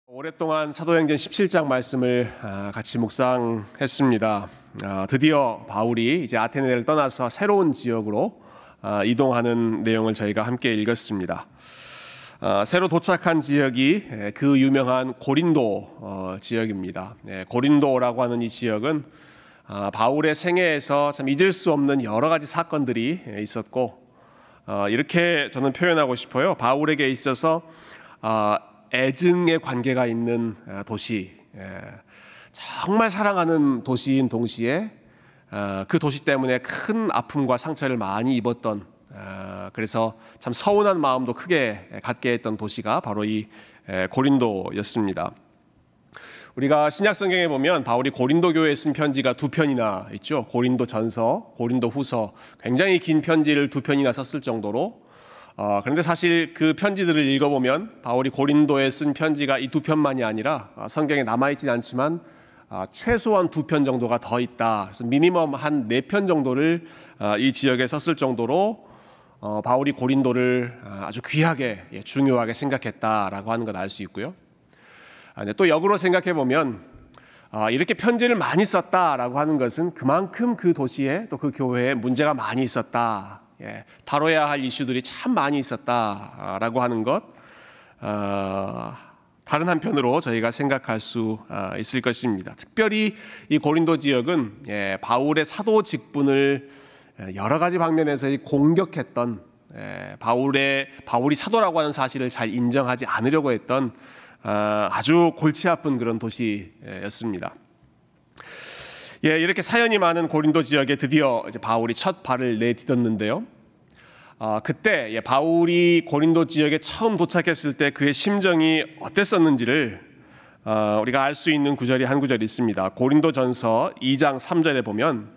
오랫동안 사도행전 17장 말씀을 같이 묵상했습니다. 드디어 바울이 이제 아테네를 떠나서 새로운 지역으로 이동하는 내용을 저희가 함께 읽었습니다. 새로 도착한 지역이 그 유명한 고린도 지역입니다. 고린도라고 하는 이 지역은 바울의 생애에서 참 잊을 수 없는 여러 가지 사건들이 있었고, 이렇게 저는 표현하고 싶어요. 바울에게 있어서 애증의 관계가 있는 도시, 정말 사랑하는 도시인 동시에 그 도시 때문에 큰 아픔과 상처를 많이 입었던, 그래서 참 서운한 마음도 크게 갖게 했던 도시가 바로 이 고린도였습니다. 우리가 신약성경에 보면 바울이 고린도 교회에 쓴 편지가 두 편이나 있죠. 고린도전서, 고린도후서, 굉장히 긴 편지를 두 편이나 썼을 정도로, 그런데 사실 그 편지들을 읽어보면 바울이 고린도에 쓴 편지가 이 두 편만이 아니라 성경에 남아있진 않지만 최소한 두 편 정도가 더 있다. 그래서 미니멈 한 4편 정도를 이 지역에 썼을 정도로 바울이 고린도를 아주 귀하게, 중요하게 생각했다라고 하는 걸 알 수 있고요. 또 역으로 생각해보면 이렇게 편지를 많이 썼다라고 하는 것은 그만큼 그 도시에 또 그 교회에 문제가 많이 있었다, 다뤄야 할 이슈들이 참 많이 있었다라고 하는 것, 다른 한편으로 저희가 생각할 수 있을 것입니다. 특별히 이 고린도 지역은 바울의 사도 직분을 여러 가지 방면에서 공격했던, 바울이 사도라고 하는 사실을 잘 인정하지 않으려고 했던 아주 골치 아픈 그런 도시였습니다. 이렇게 사연이 많은 고린도 지역에 드디어 이제 바울이 첫 발을 내딛었는데요. 그때 바울이 고린도 지역에 처음 도착했을 때 그의 심정이 어땠었는지를 우리가 알 수 있는 구절이 한 구절이 있습니다. 고린도전서 2장 3절에 보면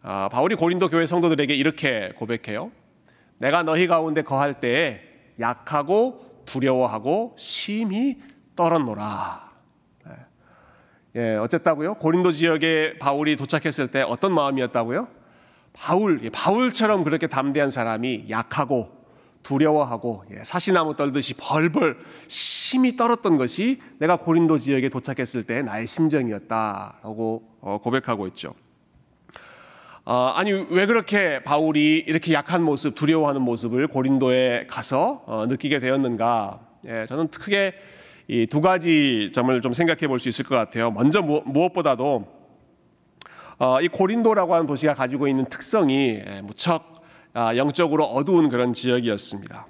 바울이 고린도 교회 성도들에게 이렇게 고백해요. 내가 너희 가운데 거할 때에 약하고 두려워하고 심히 떨었노라. 어쨌다고요? 고린도 지역에 바울이 도착했을 때 어떤 마음이었다고요? 바울처럼 그렇게 담대한 사람이 약하고 두려워하고 사시나무 떨듯이 벌벌 심히 떨었던 것이 내가 고린도 지역에 도착했을 때 나의 심정이었다라고 고백하고 있죠. 아니, 왜 그렇게 바울이 이렇게 약한 모습, 두려워하는 모습을 고린도에 가서 느끼게 되었는가? 저는 크게 이 두 가지 점을 좀 생각해 볼 수 있을 것 같아요. 먼저 무엇보다도 이 고린도라고 하는 도시가 가지고 있는 특성이 무척 영적으로 어두운 그런 지역이었습니다.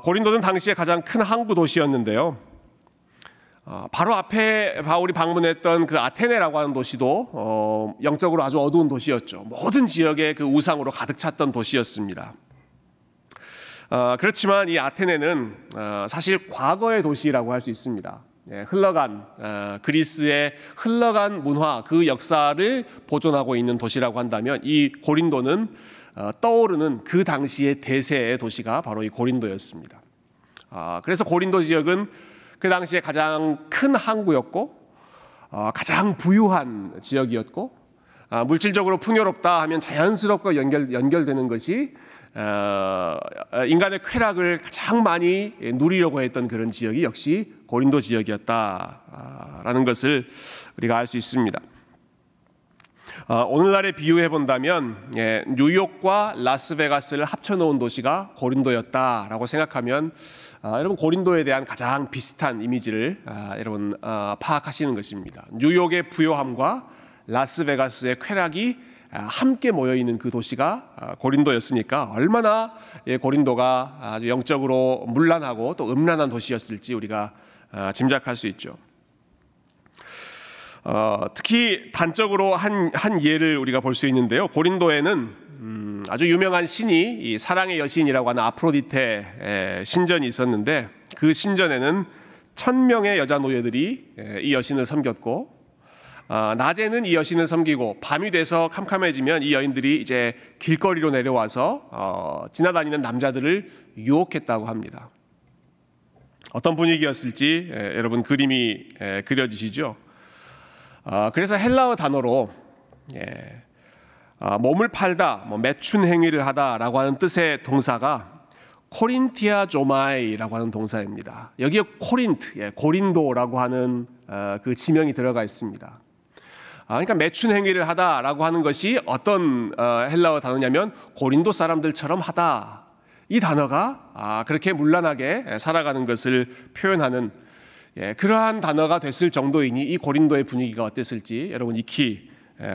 고린도는 당시에 가장 큰 항구 도시였는데요. 바로 앞에 바울이 방문했던 그 아테네라고 하는 도시도 영적으로 아주 어두운 도시였죠. 모든 지역에 그 우상으로 가득 찼던 도시였습니다. 그렇지만 이 아테네는 사실 과거의 도시라고 할 수 있습니다. 그리스의 흘러간 문화, 그 역사를 보존하고 있는 도시라고 한다면 이 고린도는 떠오르는 그 당시의 대세의 도시가 바로 이 고린도였습니다. 그래서 고린도 지역은 그 당시에 가장 큰 항구였고, 가장 부유한 지역이었고, 물질적으로 풍요롭다 하면 자연스럽게 연결되는 것이 인간의 쾌락을 가장 많이 누리려고 했던 그런 지역이 역시 고린도 지역이었다라는 것을 우리가 알 수 있습니다. 오늘날에 비유해 본다면 뉴욕과 라스베가스를 합쳐놓은 도시가 고린도였다라고 생각하면 여러분 고린도에 대한 가장 비슷한 이미지를 여러분 파악하시는 것입니다. 뉴욕의 부요함과 라스베가스의 쾌락이 함께 모여있는 그 도시가 고린도였으니까 얼마나 고린도가 아주 영적으로 문란하고 또 음란한 도시였을지 우리가 짐작할 수 있죠. 특히 단적으로 한 예를 우리가 볼 수 있는데요. 고린도에는 아주 유명한 신이 이 사랑의 여신이라고 하는 아프로디테 신전이 있었는데, 그 신전에는 1000명의 여자 노예들이 이 여신을 섬겼고, 낮에는 이 여신을 섬기고 밤이 돼서 캄캄해지면 이 여인들이 이제 길거리로 내려와서 지나다니는 남자들을 유혹했다고 합니다. 어떤 분위기였을지 여러분 그림이 그려지시죠? 그래서 헬라어 단어로 몸을 팔다, 매춘 행위를 하다라고 하는 뜻의 동사가 코린티아조마이라고 하는 동사입니다. 여기에 코린트, 고린도라고 하는 그 지명이 들어가 있습니다. 그러니까 매춘 행위를 하다라고 하는 것이 어떤 헬라어 단어냐면 고린도 사람들처럼 하다. 이 단어가 그렇게 문란하게 살아가는 것을 표현하는 그러한 단어가 됐을 정도이니 이 고린도의 분위기가 어땠을지 여러분 익히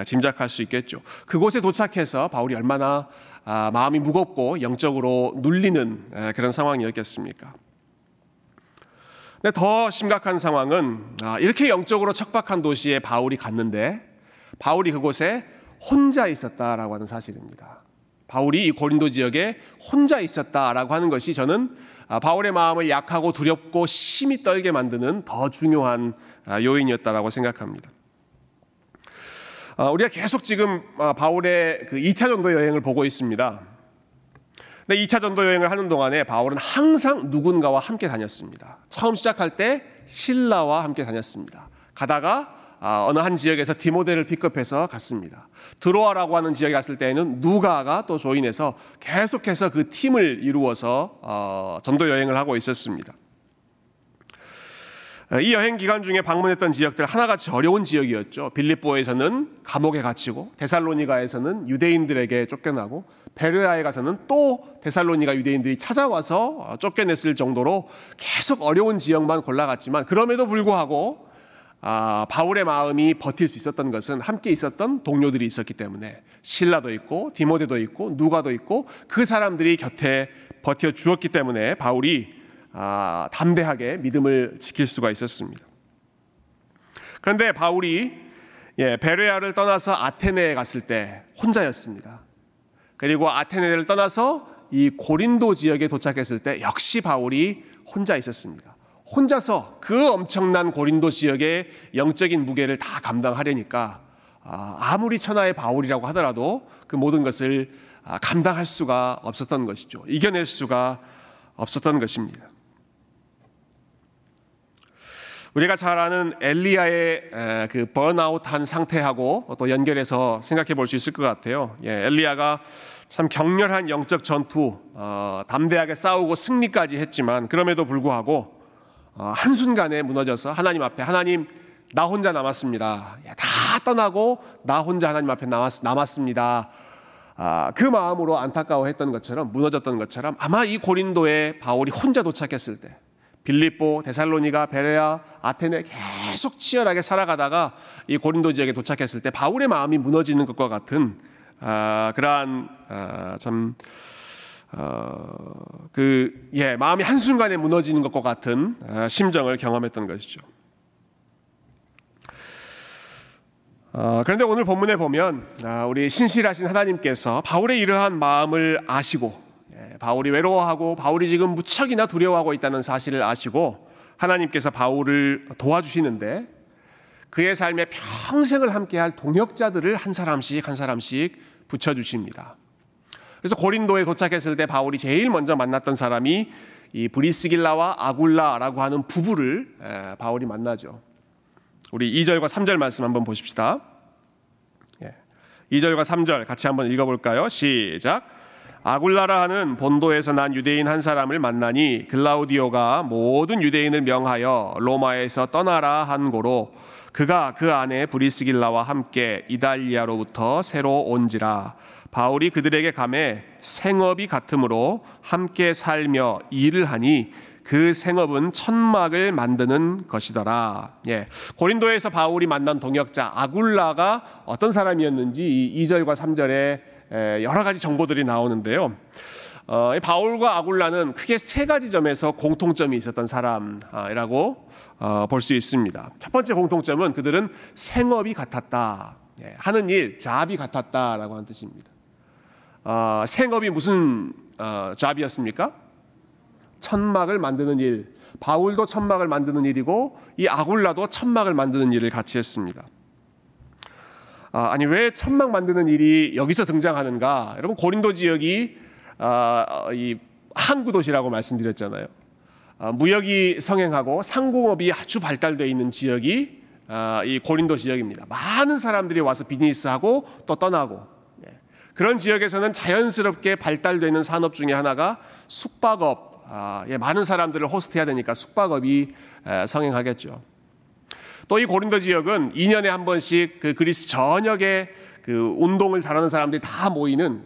짐작할 수 있겠죠. 그곳에 도착해서 바울이 얼마나 마음이 무겁고 영적으로 눌리는 그런 상황이었겠습니까? 근데 더 심각한 상황은 이렇게 영적으로 척박한 도시에 바울이 갔는데 바울이 그곳에 혼자 있었다라고 하는 사실입니다. 바울이 이 고린도 지역에 혼자 있었다라고 하는 것이 저는 바울의 마음을 약하고 두렵고 심히 떨게 만드는 더 중요한 요인이었다라고 생각합니다. 우리가 계속 지금 바울의 그 2차 전도 여행을 보고 있습니다. 근데 2차 전도 여행을 하는 동안에 바울은 항상 누군가와 함께 다녔습니다. 처음 시작할 때 실라와 함께 다녔습니다. 가다가 어느 한 지역에서 디모데를 픽업해서 갔습니다. 드로아라고 하는 지역에 갔을 때에는 누가가 또 조인해서 계속해서 그 팀을 이루어서 전도 여행을 하고 있었습니다. 이 여행 기간 중에 방문했던 지역들 하나같이 어려운 지역이었죠. 빌립보에서는 감옥에 갇히고 데살로니가에서는 유대인들에게 쫓겨나고 베레아에 가서는 또 데살로니가 유대인들이 찾아와서 쫓겨냈을 정도로 계속 어려운 지역만 골라갔지만 그럼에도 불구하고 바울의 마음이 버틸 수 있었던 것은 함께 있었던 동료들이 있었기 때문에 실라도 있고 디모데도 있고 누가도 있고 그 사람들이 곁에 버텨주었기 때문에 바울이 담대하게 믿음을 지킬 수가 있었습니다. 그런데 바울이 베레아를 떠나서 아테네에 갔을 때 혼자였습니다. 그리고 아테네를 떠나서 이 고린도 지역에 도착했을 때 역시 바울이 혼자 있었습니다. 혼자서 그 엄청난 고린도 지역의 영적인 무게를 다 감당하려니까 아무리 천하의 바울이라고 하더라도 그 모든 것을 감당할 수가 없었던 것이죠. 이겨낼 수가 없었던 것입니다. 우리가 잘 아는 엘리야의 그 번아웃한 상태하고 또 연결해서 생각해 볼 수 있을 것 같아요. 엘리야가 참 격렬한 영적 전투, 담대하게 싸우고 승리까지 했지만 그럼에도 불구하고 한순간에 무너져서 하나님 앞에 하나님 나 혼자 남았습니다. 다 떠나고 나 혼자 하나님 앞에 남았습니다. 그 마음으로 안타까워했던 것처럼 무너졌던 것처럼 아마 이 고린도에 바울이 혼자 도착했을 때 빌립보, 데살로니가, 베레아, 아테네 계속 치열하게 살아가다가 이 고린도 지역에 도착했을 때 바울의 마음이 무너지는 것과 같은 그러한 마음이 한순간에 무너지는 것과 같은 심정을 경험했던 것이죠. 그런데 오늘 본문에 보면 우리 신실하신 하나님께서 바울의 이러한 마음을 아시고 바울이 외로워하고 바울이 지금 무척이나 두려워하고 있다는 사실을 아시고 하나님께서 바울을 도와주시는데 그의 삶에 평생을 함께할 동역자들을 한 사람씩 붙여주십니다. 그래서 고린도에 도착했을 때 바울이 제일 먼저 만났던 사람이 이 브리스길라와 아굴라라고 하는 부부를 바울이 만나죠. 우리 2절과 3절 말씀 한번 보십시다. 2절과 3절 같이 한번 읽어볼까요? 시작. 아굴라라 하는 본도에서 난 유대인 한 사람을 만나니 글라우디오가 모든 유대인을 명하여 로마에서 떠나라 한 고로 그가 그 안에 브리스길라와 함께 이달리아로부터 새로 온지라. 바울이 그들에게 가매 생업이 같으므로 함께 살며 일을 하니 그 생업은 천막을 만드는 것이더라. 고린도에서 바울이 만난 동역자 아굴라가 어떤 사람이었는지 이 2절과 3절에 여러 가지 정보들이 나오는데요. 바울과 아굴라는 크게 세 가지 점에서 공통점이 있었던 사람이라고 볼 수 있습니다. 첫 번째 공통점은 그들은 생업이 같았다. 하는 일, 잡이 같았다라고 하는 뜻입니다. 생업이 무슨 잡이었습니까? 천막을 만드는 일. 바울도 천막을 만드는 일이고 이 아굴라도 천막을 만드는 일을 같이 했습니다. 아니 왜 천막 만드는 일이 여기서 등장하는가? 여러분 고린도 지역이 이 항구 도시라고 말씀드렸잖아요. 무역이 성행하고 상공업이 아주 발달되어 있는 지역이 이 고린도 지역입니다. 많은 사람들이 와서 비즈니스하고 또 떠나고 그런 지역에서는 자연스럽게 발달되는 산업 중에 하나가 숙박업, 많은 사람들을 호스트해야 되니까 숙박업이 성행하겠죠. 또 이 고린도 지역은 2년에 한 번씩 그 그리스 전역에 그 운동을 잘하는 사람들이 다 모이는,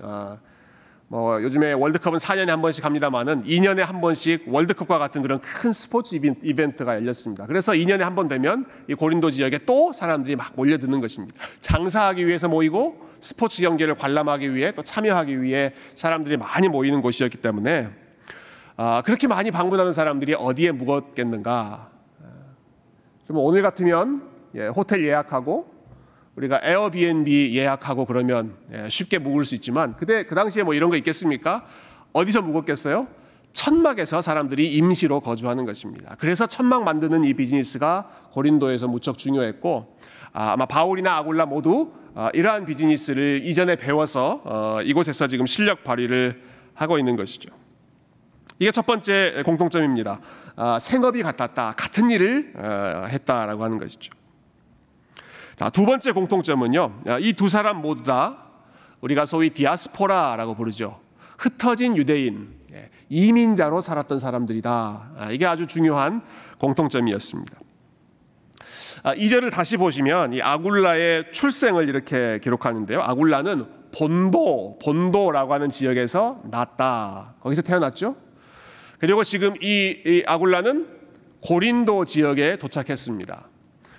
요즘에 월드컵은 4년에 한 번씩 합니다만은 2년에 한 번씩 월드컵과 같은 그런 큰 스포츠 이벤트가 열렸습니다. 그래서 2년에 한 번 되면 이 고린도 지역에 또 사람들이 막 몰려드는 것입니다. 장사하기 위해서 모이고 스포츠 경기를 관람하기 위해 또 참여하기 위해 사람들이 많이 모이는 곳이었기 때문에 그렇게 많이 방문하는 사람들이 어디에 묵었겠는가? 좀 오늘 같으면 호텔 예약하고 우리가 에어비앤비 예약하고 그러면 쉽게 묵을 수 있지만 그 당시에 뭐 이런 거 있겠습니까? 어디서 묵었겠어요? 천막에서 사람들이 임시로 거주하는 것입니다. 그래서 천막 만드는 이 비즈니스가 고린도에서 무척 중요했고 아마 바울이나 아굴라 모두 이러한 비즈니스를 이전에 배워서 이곳에서 지금 실력 발휘를 하고 있는 것이죠. 이게 첫 번째 공통점입니다. 생업이 같았다. 같은 일을 했다라고 하는 것이죠. 자, 두 번째 공통점은요. 이 두 사람 모두 다 우리가 소위 디아스포라라고 부르죠. 흩어진 유대인, 이민자로 살았던 사람들이다. 이게 아주 중요한 공통점이었습니다. 2절을 다시 보시면 이 아굴라의 출생을 이렇게 기록하는데요. 아굴라는 본도라고 하는 지역에서 났다. 거기서 태어났죠. 그리고 지금 이 아굴라는 고린도 지역에 도착했습니다.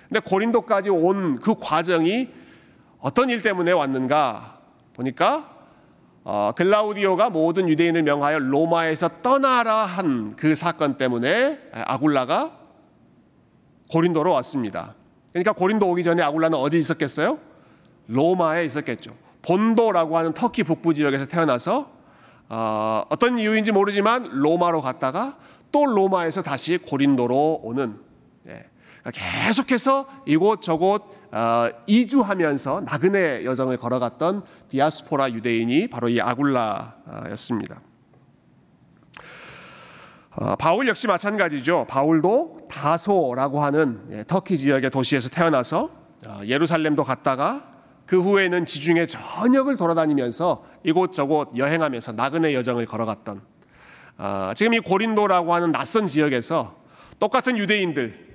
근데 고린도까지 온 그 과정이 어떤 일 때문에 왔는가 보니까 글라우디오가 모든 유대인을 명하여 로마에서 떠나라 한 그 사건 때문에 아굴라가 고린도로 왔습니다. 그러니까 고린도 오기 전에 아굴라는 어디 있었겠어요? 로마에 있었겠죠. 본도라고 하는 터키 북부 지역에서 태어나서 어떤 이유인지 모르지만 로마로 갔다가 또 로마에서 다시 고린도로 오는, 계속해서 이곳저곳 이주하면서 나그네 여정을 걸어갔던 디아스포라 유대인이 바로 이 아굴라였습니다. 바울 역시 마찬가지죠. 바울도 다소라고 하는 터키 지역의 도시에서 태어나서 예루살렘도 갔다가 그 후에는 지중해 전역을 돌아다니면서 이곳저곳 여행하면서 나그네 여정을 걸어갔던, 지금 이 고린도라고 하는 낯선 지역에서 똑같은 유대인들,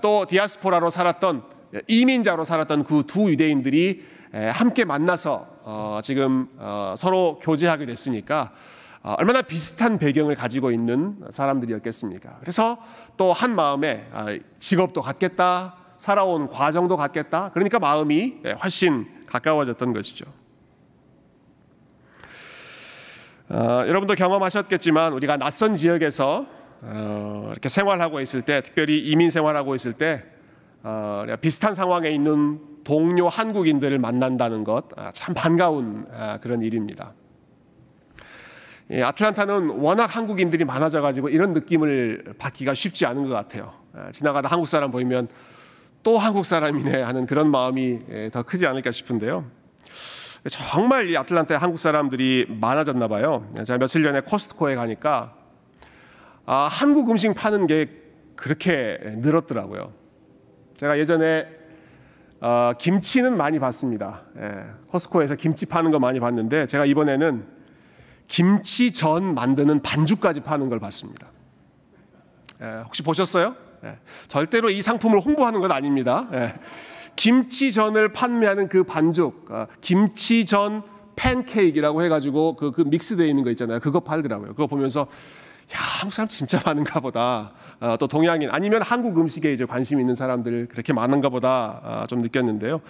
또 디아스포라로 살았던 이민자로 살았던 그 두 유대인들이 함께 만나서 지금 서로 교제하게 됐으니까 얼마나 비슷한 배경을 가지고 있는 사람들이었겠습니까? 그래서 또 한 마음에 직업도 같겠다, 살아온 과정도 같겠다. 그러니까 마음이 훨씬 가까워졌던 것이죠. 여러분도 경험하셨겠지만 우리가 낯선 지역에서 이렇게 생활하고 있을 때, 특별히 이민 생활하고 있을 때 비슷한 상황에 있는 동료 한국인들을 만난다는 것, 참 반가운 그런 일입니다. 아틀란타는 워낙 한국인들이 많아져가지고 이런 느낌을 받기가 쉽지 않은 것 같아요. 지나가다 한국 사람 보이면 또 한국 사람이네 하는 그런 마음이 더 크지 않을까 싶은데요. 정말 이 아틀란타에 한국 사람들이 많아졌나 봐요. 제가 며칠 전에 코스트코에 가니까 한국 음식 파는 게 그렇게 늘었더라고요. 제가 예전에 김치는 많이 봤습니다. 코스트코에서 김치 파는 거 많이 봤는데 제가 이번에는 김치전 만드는 반죽까지 파는 걸 봤습니다. 혹시 보셨어요? 절대로 이 상품을 홍보하는 건 아닙니다. 김치전을 판매하는 그 반죽, 김치전 팬케이크라고 해가지고 그 믹스되어 있는 거 있잖아요. 그거 팔더라고요. 그거 보면서 야, 한국 사람 진짜 많은가 보다. 또 동양인 아니면 한국 음식에 이제 관심 있는 사람들 그렇게 많은가 보다 좀 느꼈는데요.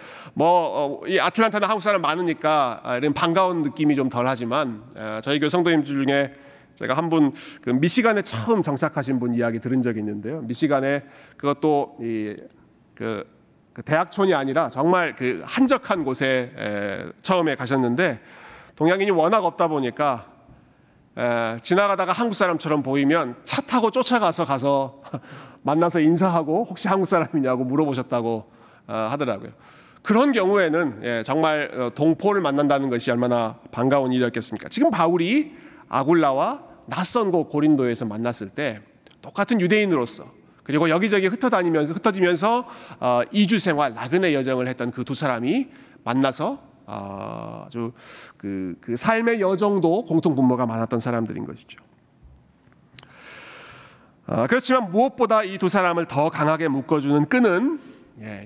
이 아틀란타는 한국 사람 많으니까 이런 반가운 느낌이 좀 덜하지만 저희 교회 성도님들 중에 제가 한 분 그 미시간에 처음 정착하신 분 이야기 들은 적이 있는데요. 미시간에 그것도 그 대학촌이 아니라 정말 그 한적한 곳에 처음에 가셨는데 동양인이 워낙 없다 보니까 지나가다가 한국 사람처럼 보이면 차 타고 쫓아가서 만나서 인사하고 혹시 한국 사람이냐고 물어보셨다고 하더라고요. 그런 경우에는 정말 동포를 만난다는 것이 얼마나 반가운 일이었겠습니까? 지금 바울이 아굴라와 낯선 곳 고린도에서 만났을 때 똑같은 유대인으로서 그리고 여기저기 흩어지면서 이주 생활, 나그네 여정을 했던 그 두 사람이 만나서 아주 그 삶의 여정도 공통 분모가 많았던 사람들인 것이죠. 그렇지만 무엇보다 이 두 사람을 더 강하게 묶어주는 끈은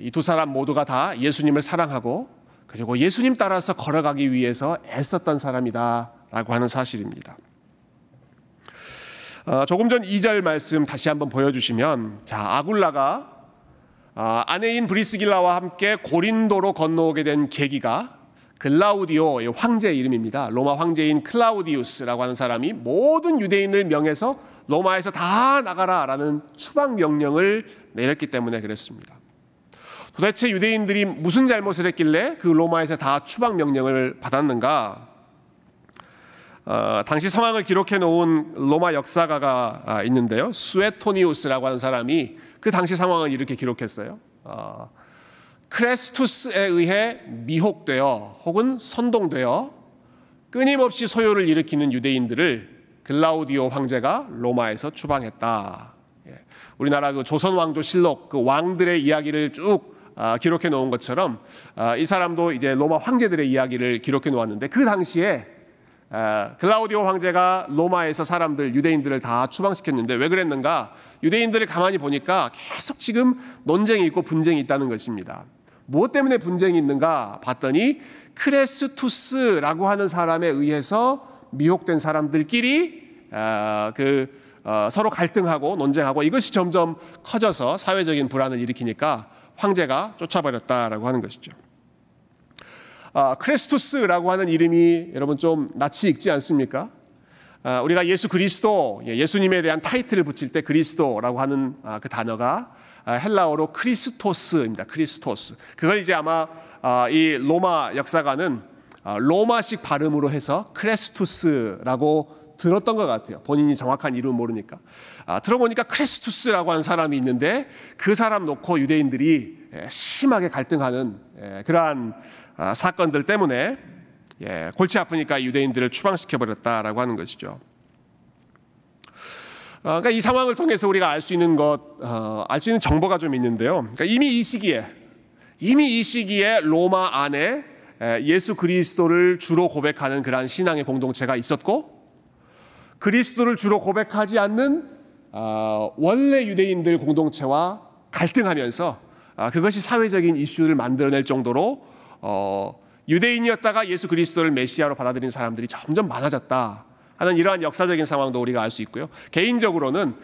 이 두 사람 모두가 다 예수님을 사랑하고 그리고 예수님 따라서 걸어가기 위해서 애썼던 사람이다라고 하는 사실입니다. 조금 전 2절 말씀 다시 한번 보여주시면, 자, 아굴라가 아내인 브리스길라와 함께 고린도로 건너오게 된 계기가 글라우디오 황제의 이름입니다. 로마 황제인 클라우디우스라고 하는 사람이 모든 유대인을 명해서 로마에서 다 나가라라는 추방 명령을 내렸기 때문에 그랬습니다. 도대체 유대인들이 무슨 잘못을 했길래 그 로마에서 다 추방 명령을 받았는가? 당시 상황을 기록해 놓은 로마 역사가가 있는데요. 수에토니우스라고 하는 사람이 그 당시 상황을 이렇게 기록했어요. 크레스투스에 의해 미혹되어 혹은 선동되어 끊임없이 소요를 일으키는 유대인들을 글라우디오 황제가 로마에서 추방했다. 우리나라 그 조선 왕조 실록 그 왕들의 이야기를 쭉 기록해 놓은 것처럼 이 사람도 이제 로마 황제들의 이야기를 기록해 놓았는데, 그 당시에 글라우디오 황제가 로마에서 사람들 유대인들을 다 추방시켰는데 왜 그랬는가? 유대인들을 가만히 보니까 계속 지금 논쟁이 있고 분쟁이 있다는 것입니다. 무엇 때문에 분쟁이 있는가 봤더니 크레스투스라고 하는 사람에 의해서 미혹된 사람들끼리 서로 갈등하고 논쟁하고 이것이 점점 커져서 사회적인 불안을 일으키니까 황제가 쫓아버렸다라고 하는 것이죠. 크레스투스라고 하는 이름이 여러분 좀 낯이 익지 않습니까? 우리가 예수 그리스도, 예수님에 대한 타이틀을 붙일 때 그리스도라고 하는 그 단어가 헬라어로 크리스토스입니다. 크리스토스. 그걸 이제 아마 이 로마 역사가는 로마식 발음으로 해서 크레스투스라고 들었던 것 같아요. 본인이 정확한 이름은 모르니까. 들어보니까 크레스투스라고 하는 사람이 있는데 그 사람 놓고 유대인들이 심하게 갈등하는 그러한 사건들 때문에 골치 아프니까 유대인들을 추방시켜버렸다라고 하는 것이죠. 그러니까 이 상황을 통해서 우리가 알 수 있는 알 수 있는 정보가 좀 있는데요. 그러니까 이미 이 시기에 로마 안에 예수 그리스도를 주로 고백하는 그러한 신앙의 공동체가 있었고, 그리스도를 주로 고백하지 않는 원래 유대인들 공동체와 갈등하면서 그것이 사회적인 이슈를 만들어낼 정도로 유대인이었다가 예수 그리스도를 메시아로 받아들인 사람들이 점점 많아졌다 하는 이러한 역사적인 상황도 우리가 알 수 있고요. 개인적으로는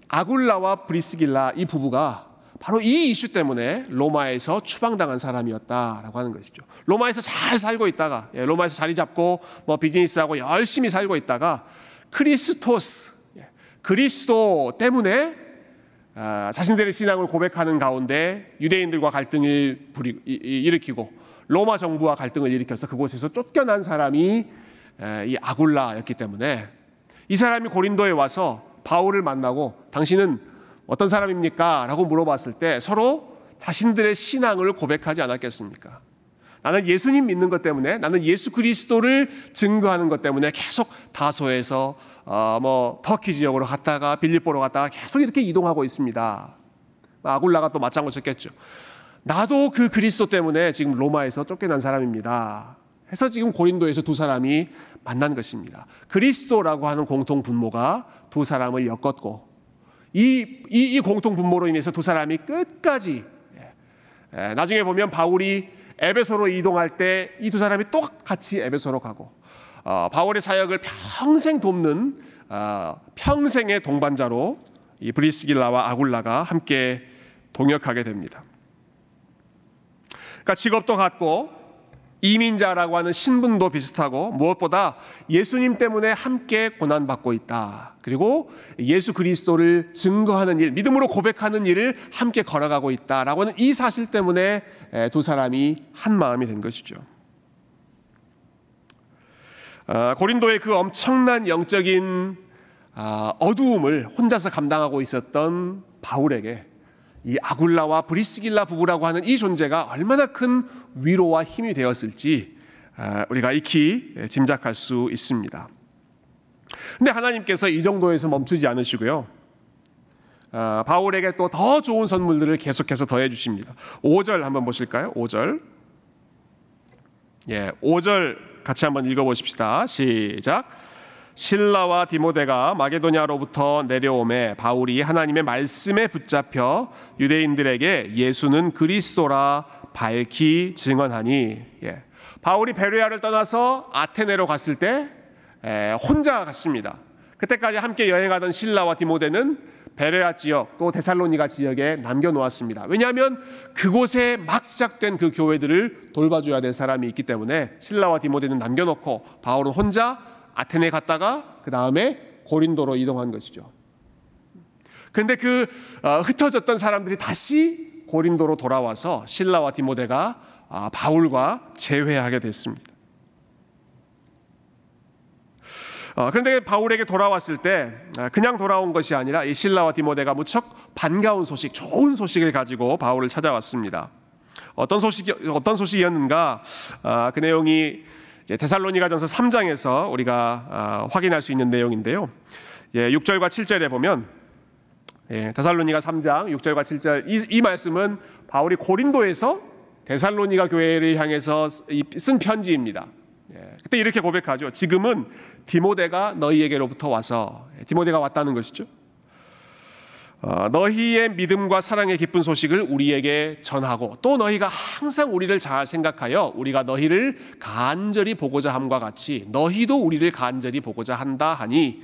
아굴라와 브리스길라 이 부부가 바로 이 이슈 때문에 로마에서 추방당한 사람이었다라고 하는 것이죠. 로마에서 잘 살고 있다가, 로마에서 자리 잡고 뭐 비즈니스하고 열심히 살고 있다가 그리스도 때문에 자신들의 신앙을 고백하는 가운데 유대인들과 갈등을 일으키고 로마 정부와 갈등을 일으켜서 그곳에서 쫓겨난 사람이 이 아굴라였기 때문에 이 사람이 고린도에 와서 바울을 만나고 당신은 어떤 사람입니까? 라고 물어봤을 때 서로 자신들의 신앙을 고백하지 않았겠습니까? 나는 예수님 믿는 것 때문에, 나는 예수 그리스도를 증거하는 것 때문에 계속 다소에서 터키 지역으로 갔다가 빌립보로 갔다가 계속 이렇게 이동하고 있습니다. 아굴라가 또 맞장구 쳤겠죠. 나도 그 그리스도 때문에 지금 로마에서 쫓겨난 사람입니다. 해서 지금 고린도에서 두 사람이 만난 것입니다. 그리스도라고 하는 공통 분모가 두 사람을 엮었고, 이 공통 분모로 인해서 두 사람이 끝까지, 나중에 보면 바울이 에베소로 이동할 때 이 두 사람이 또 같이 에베소로 가고, 바울의 사역을 평생 돕는 평생의 동반자로 이 브리스길라와 아굴라가 함께 동역하게 됩니다. 그러니까 직업도 같고 이민자라고 하는 신분도 비슷하고, 무엇보다 예수님 때문에 함께 고난받고 있다. 그리고 예수 그리스도를 증거하는 일, 믿음으로 고백하는 일을 함께 걸어가고 있다라고 하는 이 사실 때문에 두 사람이 한 마음이 된 것이죠. 고린도의 그 엄청난 영적인 어두움을 혼자서 감당하고 있었던 바울에게 이 아굴라와 브리스길라 부부라고 하는 이 존재가 얼마나 큰 위로와 힘이 되었을지 우리가 익히 짐작할 수 있습니다. 근데 하나님께서 이 정도에서 멈추지 않으시고요, 바울에게 또 더 좋은 선물들을 계속해서 더해 주십니다. 5절 한번 보실까요? 5절. 5절 같이 한번 읽어보십시다. 시작. 실라와 디모데가 마게도냐로부터 내려오매 바울이 하나님의 말씀에 붙잡혀 유대인들에게 예수는 그리스도라 밝히 증언하니. 바울이 베레아를 떠나서 아테네로 갔을 때 혼자 갔습니다. 그때까지 함께 여행하던 실라와 디모데는 베레아 지역 또 데살로니가 지역에 남겨놓았습니다. 왜냐하면 그곳에 막 시작된 그 교회들을 돌봐줘야 될 사람이 있기 때문에 실라와 디모데는 남겨놓고 바울은 혼자 아테네 갔다가 그 다음에 고린도로 이동한 것이죠. 그런데 그 흩어졌던 사람들이 다시 고린도로 돌아와서 실라와 디모데가 바울과 재회하게 됐습니다. 그런데 바울에게 돌아왔을 때 그냥 돌아온 것이 아니라 이 실라와 디모데가 무척 반가운 소식, 좋은 소식을 가지고 바울을 찾아왔습니다. 어떤 소식이었는가? 그 내용이 데살로니가전서 3장에서 우리가 확인할 수 있는 내용인데요. 6절과 7절에 보면 데살로니가 3장 6절과 7절 이 말씀은 바울이 고린도에서 데살로니가 교회를 향해서 쓴 편지입니다. 그때 이렇게 고백하죠. 지금은 디모데가 너희에게로부터 와서, 디모데가 왔다는 것이죠. 너희의 믿음과 사랑의 기쁜 소식을 우리에게 전하고 또 너희가 항상 우리를 잘 생각하여 우리가 너희를 간절히 보고자 함과 같이 너희도 우리를 간절히 보고자 한다 하니,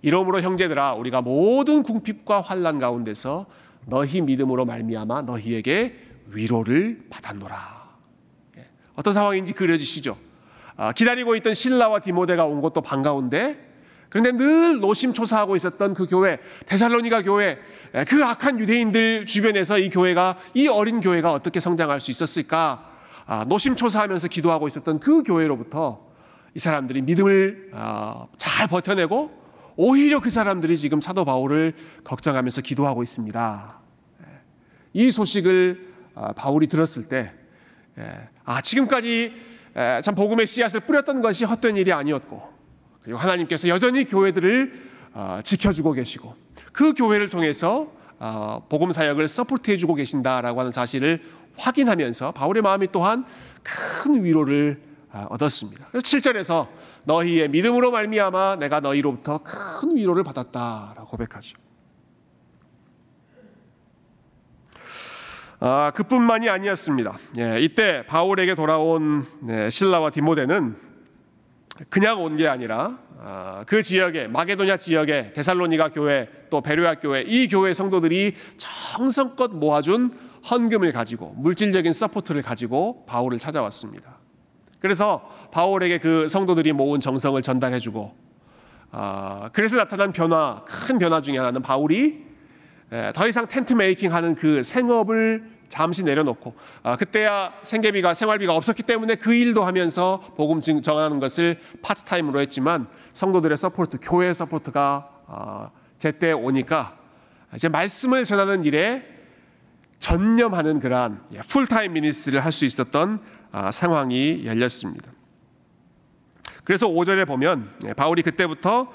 이러므로 형제들아 우리가 모든 궁핍과 환난 가운데서 너희 믿음으로 말미암아 너희에게 위로를 받았노라. 어떤 상황인지 그려지시죠? 기다리고 있던 실라와 디모데가 온 것도 반가운데, 그런데 늘 노심초사하고 있었던 그 교회, 데살로니가 교회, 그 악한 유대인들 주변에서 이 어린 교회가 어떻게 성장할 수 있었을까? 노심초사하면서 기도하고 있었던 그 교회로부터 이 사람들이 믿음을 잘 버텨내고 오히려 그 사람들이 지금 사도 바울을 걱정하면서 기도하고 있습니다. 이 소식을 바울이 들었을 때 지금까지 참 복음의 씨앗을 뿌렸던 것이 헛된 일이 아니었고, 그리고 하나님께서 여전히 교회들을 지켜주고 계시고 그 교회를 통해서 복음 사역을 서포트해주고 계신다라고 하는 사실을 확인하면서 바울의 마음이 또한 큰 위로를 얻었습니다. 그래서 7절에서 너희의 믿음으로 말미암아 내가 너희로부터 큰 위로를 받았다라고 고백하죠. 그뿐만이 아니었습니다. 이때 바울에게 돌아온 실라와 디모데는 그냥 온 게 아니라 그 지역에, 마게도냐 지역에 데살로니가 교회 또 베레아 교회, 이 교회 성도들이 정성껏 모아준 헌금을 가지고, 물질적인 서포트를 가지고 바울을 찾아왔습니다. 그래서 바울에게 그 성도들이 모은 정성을 전달해주고, 그래서 나타난 큰 변화 중에 하나는 바울이 더 이상 텐트 메이킹 하는 그 생업을 잠시 내려놓고, 그때야 생활비가 없었기 때문에 그 일도 하면서 복음 전하는 것을 파트타임으로 했지만 성도들의 서포트, 교회의 서포트가 제때 오니까 이제 말씀을 전하는 일에 전념하는 그러한 풀타임 미니스트리를 할 수 있었던 상황이 열렸습니다. 그래서 5절에 보면 바울이 그때부터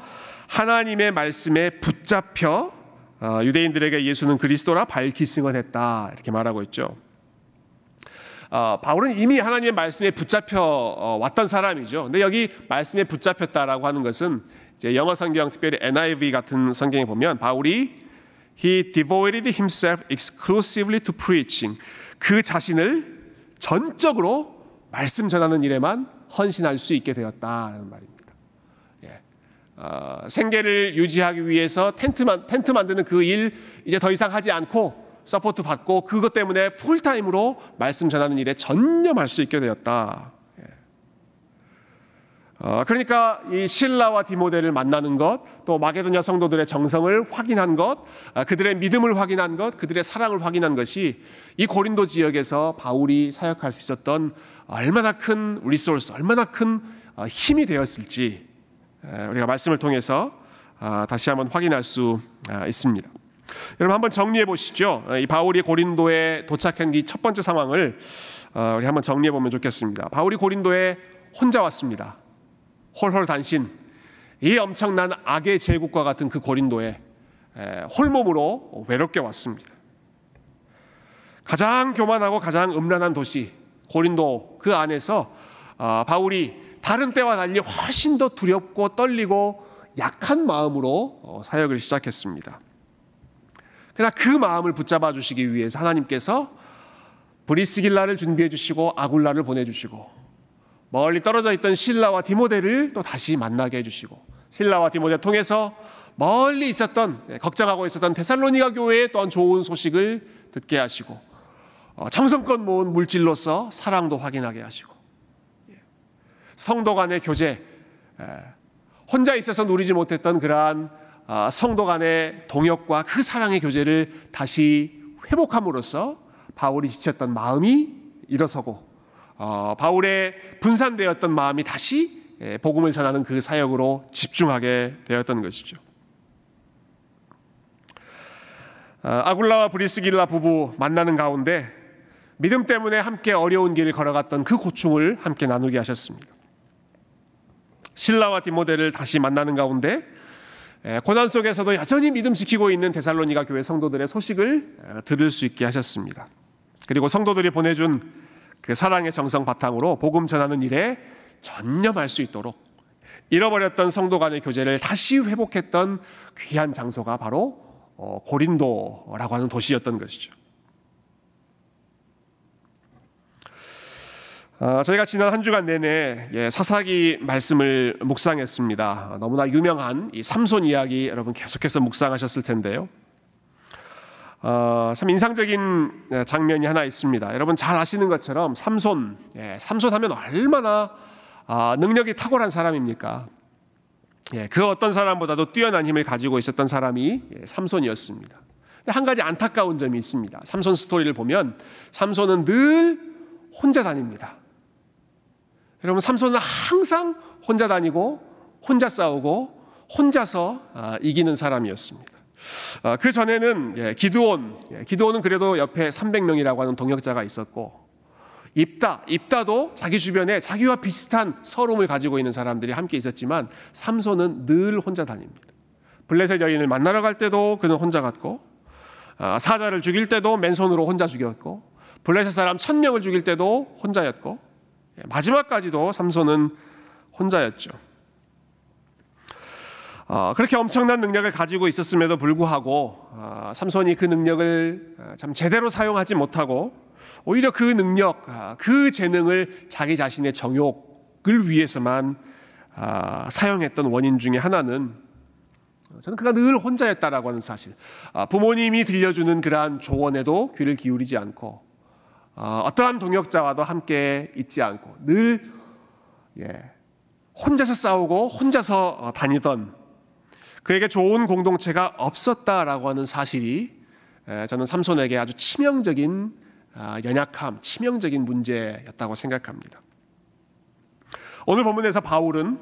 하나님의 말씀에 붙잡혀 유대인들에게 예수는 그리스도라 밝히 증언했다, 이렇게 말하고 있죠. 바울은 이미 하나님의 말씀에 붙잡혀 왔던 사람이죠. 근데 여기 말씀에 붙잡혔다라고 하는 것은 이제 영어 성경, 특별히 NIV 같은 성경에 보면 바울이 He devoted himself exclusively to preaching, 그 자신을 전적으로 말씀 전하는 일에만 헌신할 수 있게 되었다는 말입니다. 생계를 유지하기 위해서 텐트 만드는 그 일 이제 더 이상 하지 않고 서포트 받고 그것 때문에 풀타임으로 말씀 전하는 일에 전념할 수 있게 되었다. 그러니까 이 실라와 디모데를 만나는 것, 또 마게도냐 성도들의 정성을 확인한 것, 그들의 믿음을 확인한 것, 그들의 사랑을 확인한 것이 이 고린도 지역에서 바울이 사역할 수 있었던 얼마나 큰 리소스, 얼마나 큰 힘이 되었을지 우리가 말씀을 통해서 다시 한번 확인할 수 있습니다. 여러분 한번 정리해 보시죠. 이 바울이 고린도에 도착한 이 첫 번째 상황을 우리 한번 정리해 보면 좋겠습니다. 바울이 고린도에 혼자 왔습니다. 홀홀단신, 이 엄청난 악의 제국과 같은 그 고린도에 홀몸으로 외롭게 왔습니다. 가장 교만하고 가장 음란한 도시 고린도, 그 안에서 바울이 다른 때와 달리 훨씬 더 두렵고 떨리고 약한 마음으로 사역을 시작했습니다. 그러나 그 마음을 붙잡아 주시기 위해서 하나님께서 브리스길라를 준비해 주시고 아굴라를 보내주시고 멀리 떨어져 있던 실라와 디모데를 또 다시 만나게 해주시고 실라와 디모데 통해서 멀리 있었던 걱정하고 있었던 데살로니가 교회의 또한 좋은 소식을 듣게 하시고 정성껏 모은 물질로서 사랑도 확인하게 하시고 성도 간의 교제, 혼자 있어서 누리지 못했던 그러한 성도 간의 동역과 그 사랑의 교제를 다시 회복함으로써 바울이 지쳤던 마음이 일어서고 바울의 분산되었던 마음이 다시 복음을 전하는 그 사역으로 집중하게 되었던 것이죠. 아굴라와 브리스길라 부부 만나는 가운데 믿음 때문에 함께 어려운 길을 걸어갔던 그 고충을 함께 나누게 하셨습니다. 실라와 디모데를 다시 만나는 가운데 고난 속에서도 여전히 믿음 지키고 있는 데살로니가 교회 성도들의 소식을 들을 수 있게 하셨습니다. 그리고 성도들이 보내준 그 사랑의 정성 바탕으로 복음 전하는 일에 전념할 수 있도록 잃어버렸던 성도 간의 교제를 다시 회복했던 귀한 장소가 바로 고린도라고 하는 도시였던 것이죠. 저희가 지난 한 주간 내내 사사기 말씀을 묵상했습니다. 너무나 유명한 이 삼손 이야기 여러분 계속해서 묵상하셨을 텐데요. 참 인상적인 장면이 하나 있습니다. 여러분 잘 아시는 것처럼 삼손 하면 얼마나 능력이 탁월한 사람입니까? 그 어떤 사람보다도 뛰어난 힘을 가지고 있었던 사람이 삼손이었습니다. 한 가지 안타까운 점이 있습니다. 삼손 스토리를 보면 삼손은 늘 혼자 다닙니다. 여러분 삼손은 항상 혼자 다니고 혼자 싸우고 혼자서 이기는 사람이었습니다. 그 전에는 기드온은 그래도 옆에 300명이라고 하는 동역자가 있었고 입다도 자기 주변에 자기와 비슷한 서름을 가지고 있는 사람들이 함께 있었지만 삼손은 늘 혼자 다닙니다. 블레셋 여인을 만나러 갈 때도 그는 혼자 갔고 사자를 죽일 때도 맨손으로 혼자 죽였고 블레셋 사람 1000명을 죽일 때도 혼자였고 마지막까지도 삼손은 혼자였죠. 그렇게 엄청난 능력을 가지고 있었음에도 불구하고 삼손이 그 능력을 참 제대로 사용하지 못하고 오히려 그 능력, 그 재능을 자기 자신의 정욕을 위해서만 사용했던 원인 중에 하나는 저는 그가 늘 혼자였다라고 하는 사실. 부모님이 들려주는 그러한 조언에도 귀를 기울이지 않고 어떠한 동역자와도 함께 있지 않고 늘 혼자서 싸우고 혼자서 다니던 그에게 좋은 공동체가 없었다라고 하는 사실이 저는 삼손에게 아주 치명적인 연약함, 치명적인 문제였다고 생각합니다. 오늘 본문에서 바울은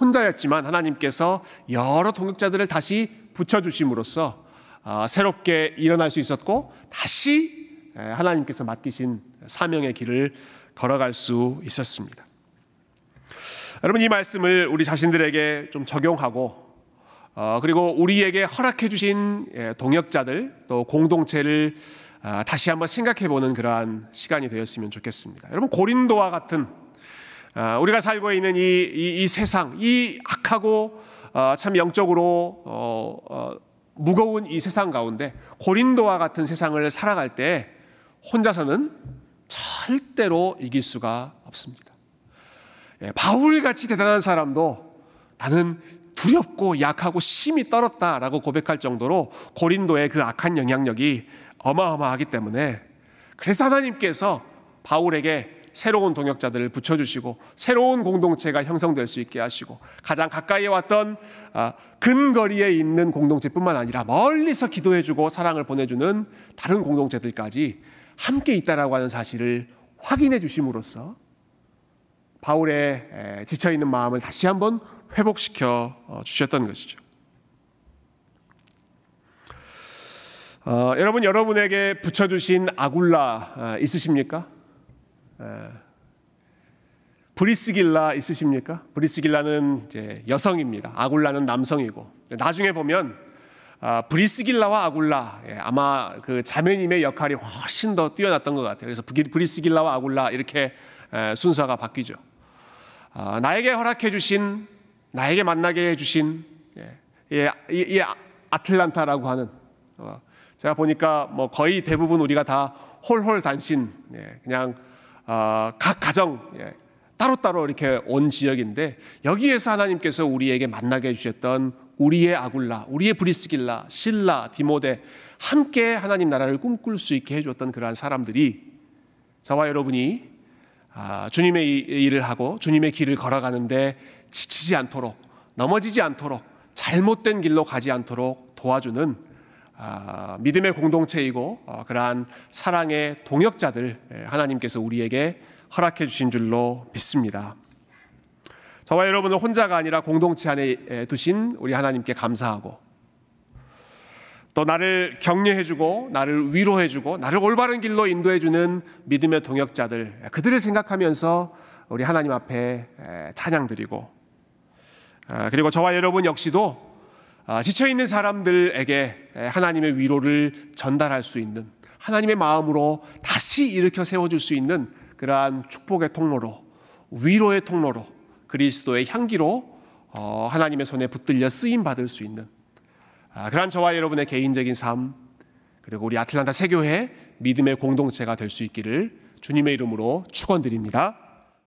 혼자였지만 하나님께서 여러 동역자들을 다시 붙여주심으로써 새롭게 일어날 수 있었고 다시 하나님께서 맡기신 사명의 길을 걸어갈 수 있었습니다. 여러분 이 말씀을 우리 자신들에게 좀 적용하고 그리고 우리에게 허락해 주신 동역자들 또 공동체를 다시 한번 생각해 보는 그러한 시간이 되었으면 좋겠습니다. 여러분 고린도와 같은 우리가 살고 있는 이 세상, 이 악하고 참 영적으로 무거운 이 세상 가운데 고린도와 같은 세상을 살아갈 때 혼자서는 절대로 이길 수가 없습니다. 바울같이 대단한 사람도 나는 두렵고 약하고 심히 떨었다라고 고백할 정도로 고린도의 그 악한 영향력이 어마어마하기 때문에 그래서 하나님께서 바울에게 새로운 동역자들을 붙여주시고 새로운 공동체가 형성될 수 있게 하시고 가장 가까이에 왔던 근거리에 있는 공동체뿐만 아니라 멀리서 기도해주고 사랑을 보내주는 다른 공동체들까지 함께 있다라고 하는 사실을 확인해 주심으로써 바울의 지쳐있는 마음을 다시 한번 회복시켜 주셨던 것이죠. 여러분 여러분에게 붙여주신 아굴라 있으십니까? 브리스길라 있으십니까? 브리스길라는 이제 여성입니다. 아굴라는 남성이고 나중에 보면 브리스길라와 아굴라 아마 그 자매님의 역할이 훨씬 더 뛰어났던 것 같아요. 그래서 브리스길라와 아굴라 이렇게 순서가 바뀌죠. 나에게 허락해 주신, 나에게 만나게 해주신 이 아틀란타라고 하는, 제가 보니까 뭐 거의 대부분 우리가 다 홀홀단신, 그냥 각 가정 따로따로 이렇게 온 지역인데, 여기에서 하나님께서 우리에게 만나게 해주셨던 우리의 아굴라, 우리의 브리스길라, 실라, 디모데, 함께 하나님 나라를 꿈꿀 수 있게 해줬던 그러한 사람들이, 저와 여러분이 주님의 일을 하고 주님의 길을 걸어가는데 지치지 않도록, 넘어지지 않도록, 잘못된 길로 가지 않도록 도와주는 믿음의 공동체이고, 그러한 사랑의 동역자들 하나님께서 우리에게 허락해 주신 줄로 믿습니다. 저와 여러분은 혼자가 아니라 공동체 안에 두신 우리 하나님께 감사하고, 또 나를 격려해주고 나를 위로해주고 나를 올바른 길로 인도해주는 믿음의 동역자들, 그들을 생각하면서 우리 하나님 앞에 찬양드리고, 그리고 저와 여러분 역시도 지쳐있는 사람들에게 하나님의 위로를 전달할 수 있는, 하나님의 마음으로 다시 일으켜 세워줄 수 있는 그러한 축복의 통로로, 위로의 통로로, 그리스도의 향기로 하나님의 손에 붙들려 쓰임받을 수 있는 그러한 저와 여러분의 개인적인 삶, 그리고 우리 아틀란타 세교회 믿음의 공동체가 될 수 있기를 주님의 이름으로 축원드립니다.